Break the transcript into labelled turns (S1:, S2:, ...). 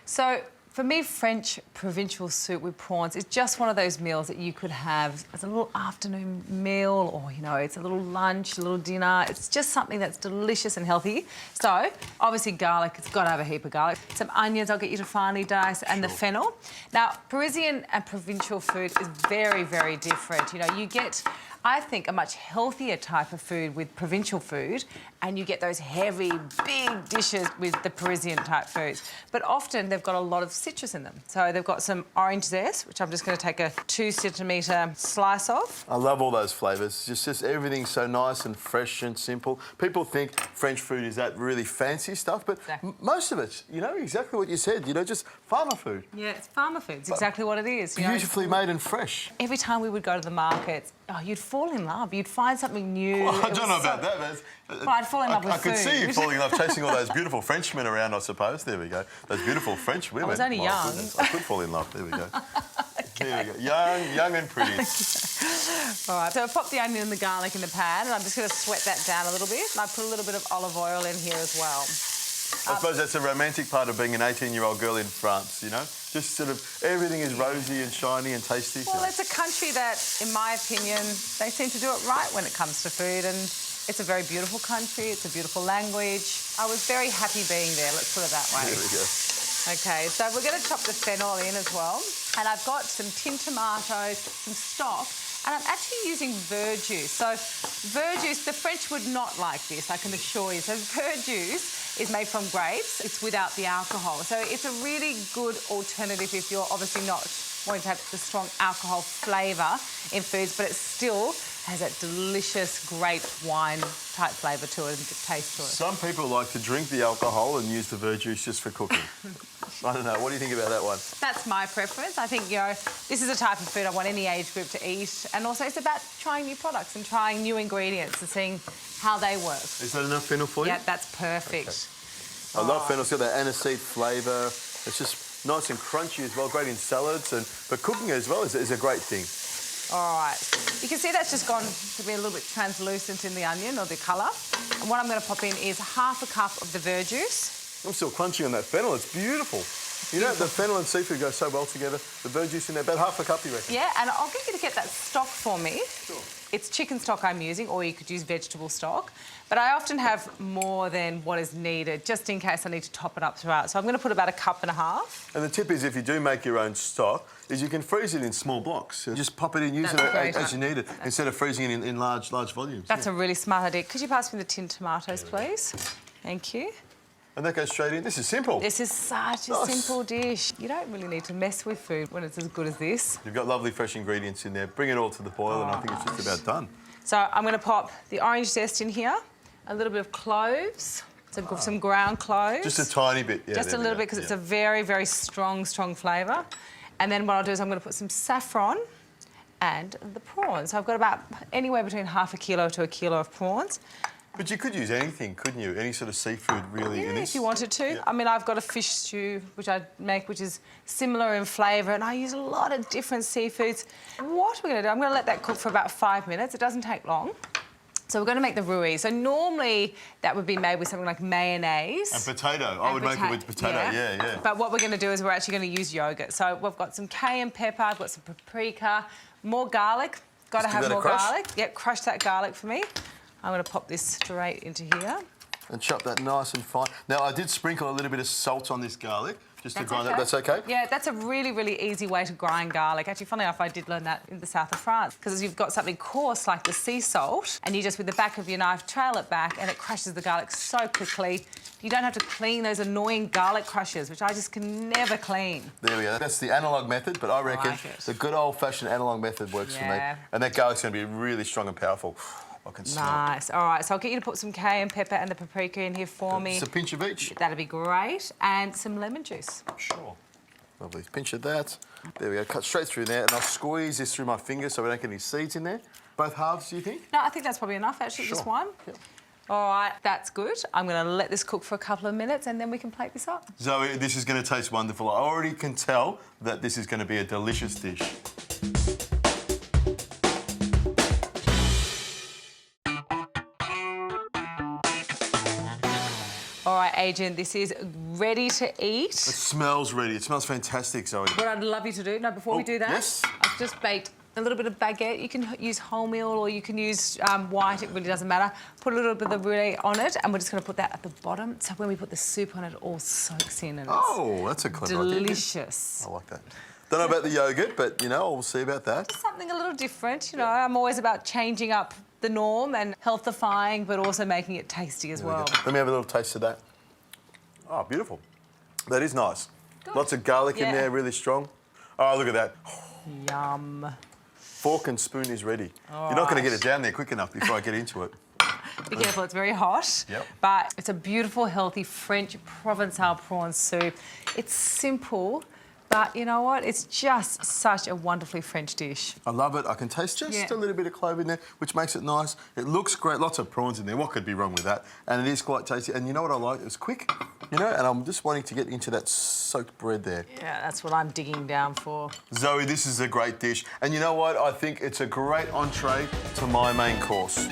S1: So for me, French provincial soup with prawns is just one of those meals that you could have as a little afternoon meal or, you know, it's a little lunch, a little dinner. It's just something that's delicious and healthy. So, obviously garlic, it's got to have a heap of garlic. Some onions I'll get you to finely dice and the fennel. Now, Parisian and provincial food is very, very different. You know, you get, I think, a much healthier type of food with provincial food, and you get those heavy, big dishes with the Parisian type foods. But often they've got a lot of citrus in them. So they've got some orange zest, which I'm just going to take a 2 centimetre slice of.
S2: I love all those flavours. Just everything's so nice and fresh and simple. People think French food is that really fancy stuff, but most of it's, you know, exactly what you said, you know, just farmer food.
S1: Yeah, it's farmer food. It's exactly what it is.
S2: Beautifully made and fresh.
S1: Every time we would go to the markets, oh, you'd fall in love. You'd find something new.
S2: Well, I don't know about that, but...
S1: Well, I'd fall in love with food.
S2: I could see you falling in love, chasing all those beautiful Frenchmen around, I suppose. There we go. Those beautiful French women.
S1: I was only young.
S2: Goodness, I could fall in love. There we go.
S1: Okay.
S2: There we go. Young and pretty.
S1: All right, so I've popped the onion and the garlic in the pan, and I'm just going to sweat that down a little bit. And I put a little bit of olive oil in here as well.
S2: I suppose that's a romantic part of being an 18-year-old girl in France, you know? Just sort of everything is rosy and shiny and tasty.
S1: Well, it's a country that, in my opinion, they seem to do it right when it comes to food, and it's a very beautiful country, it's a beautiful language. I was very happy being there, let's put it that way.
S2: There we go.
S1: OK, so we're going to chop the fennel in as well. And I've got some tinned tomatoes, some stock, and I'm actually using verjuice. So verjuice, the French would not like this, I can assure you. So verjuice is made from grapes. It's without the alcohol. So it's a really good alternative if you're obviously not wanting to have the strong alcohol flavour in foods, but it still has that delicious grape wine type flavour to it and taste to it.
S2: Some people like to drink the alcohol and use the verjuice just for cooking. I don't know. What do you think about that one?
S1: That's my preference. I think, you know, this is a type of food I want any age group to eat. And also it's about trying new products and trying new ingredients and seeing how they work.
S2: Is that enough fennel for you?
S1: Yeah, that's perfect.
S2: Okay. I love fennel. It's got that aniseed flavour. It's just nice and crunchy as well, great in salads. But cooking as well is a great thing.
S1: All right. You can see that's just gone to be a little bit translucent in the onion or the colour. And what I'm going to pop in is half a cup of the verjuice.
S2: I'm still crunching on that fennel. It's beautiful. You know, the fennel and seafood go so well together. The verjuice in there, about half a cup, you reckon?
S1: Yeah, and I'll get you to get that stock for me.
S2: Sure.
S1: It's chicken stock I'm using, or you could use vegetable stock. But I often have more than what is needed, just in case I need to top it up throughout. So I'm going to put about 1.5 cups.
S2: And the tip is, if you do make your own stock, is you can freeze it in small blocks. You just pop it in, use it as you need it, instead of freezing it in large volumes.
S1: That's a really smart idea. Could you pass me the tinned tomatoes, please? Thank you.
S2: And that goes straight in. This is simple.
S1: This is such a simple dish. You don't really need to mess with food when it's as good as this.
S2: You've got lovely fresh ingredients in there. Bring it all to the boil and I think it's just about done.
S1: So I'm going to pop the orange zest in here, a little bit of cloves, some ground cloves.
S2: Just a tiny bit, yeah.
S1: Just a little bit, because it's a very, very strong flavour. And then what I'll do is I'm going to put some saffron and the prawns. So I've got about anywhere between half a kilo to a kilo of prawns.
S2: But you could use anything, couldn't you? Any sort of seafood, really, in this?
S1: If you wanted to.
S2: Yeah.
S1: I mean, I've got a fish stew, which I make, which is similar in flavour, and I use a lot of different seafoods. What we're going to do, I'm going to let that cook for about 5 minutes. It doesn't take long. So we're going to make the rouille. So normally that would be made with something like mayonnaise.
S2: And potato. I would make it with potato, yeah.
S1: But what we're going to do is we're actually going to use yoghurt. So we've got some cayenne pepper, I've got some paprika, more garlic. Got to have more garlic. Yep, crush that garlic for me. I'm going to pop this straight into here.
S2: And chop that nice and fine. Now, I did sprinkle a little bit of salt on this garlic, just to grind that. That's OK?
S1: Yeah, that's a really, really easy way to grind garlic. Actually, funny enough, I did learn that in the south of France, because you've got something coarse like the sea salt, and you just, with the back of your knife, trail it back, and it crushes the garlic so quickly. You don't have to clean those annoying garlic crushers, which I just can never clean.
S2: There we go. That's the analogue method, but I reckon the good old-fashioned analogue method works for me. And that garlic's going to be really strong and powerful. I can smell it.
S1: Nice. All right, so I'll get you to put some cayenne pepper and the paprika in here for me.
S2: Just a pinch of each.
S1: That'd be great. And some lemon juice.
S2: Sure. Lovely. Pinch of that. There we go. Cut straight through there, and I'll squeeze this through my fingers so we don't get any seeds in there. Both halves, do you think?
S1: No, I think that's probably enough, actually, just one. Yep. All right, that's good. I'm going to let this cook for a couple of minutes and then we can plate this up.
S2: Zoe, this is going to taste wonderful. I already can tell that this is going to be a delicious dish.
S1: All right, agent. This is ready to eat.
S2: It smells ready. It smells fantastic, Zoe.
S1: What I'd love you to do, before we do that,
S2: yes.
S1: I've just baked a little bit of baguette. You can use wholemeal or you can use white, it really doesn't matter. Put a little bit of the rouille on it and we're just going to put that at the bottom. So when we put the soup on it, it all soaks in and
S2: oh, that's a clever idea.
S1: delicious.
S2: I like that. Don't know about the yogurt, but, you know, we'll see about that.
S1: Something a little different, you know. I'm always about changing up the norm and healthifying, but also making it tasty as well.
S2: Let me have a little taste of that. Oh, beautiful. That is nice. Good. Lots of garlic in there, really strong. Oh, look at that.
S1: Yum.
S2: Fork and spoon is ready. You're not going to get it down there quick enough before I get into it.
S1: Be careful, it's very hot.
S2: Yep.
S1: But it's a beautiful, healthy French Provençal prawn soup. It's simple, but you know what? It's just such a wonderfully French dish.
S2: I love it. I can taste just a little bit of clove in there, which makes it nice. It looks great. Lots of prawns in there. What could be wrong with that? And it is quite tasty. And you know what I like? It's quick, you know, and I'm just wanting to get into that soaked bread there.
S1: Yeah, that's what I'm digging down for.
S2: Zoe, this is a great dish. And you know what? I think it's a great entree to my main course.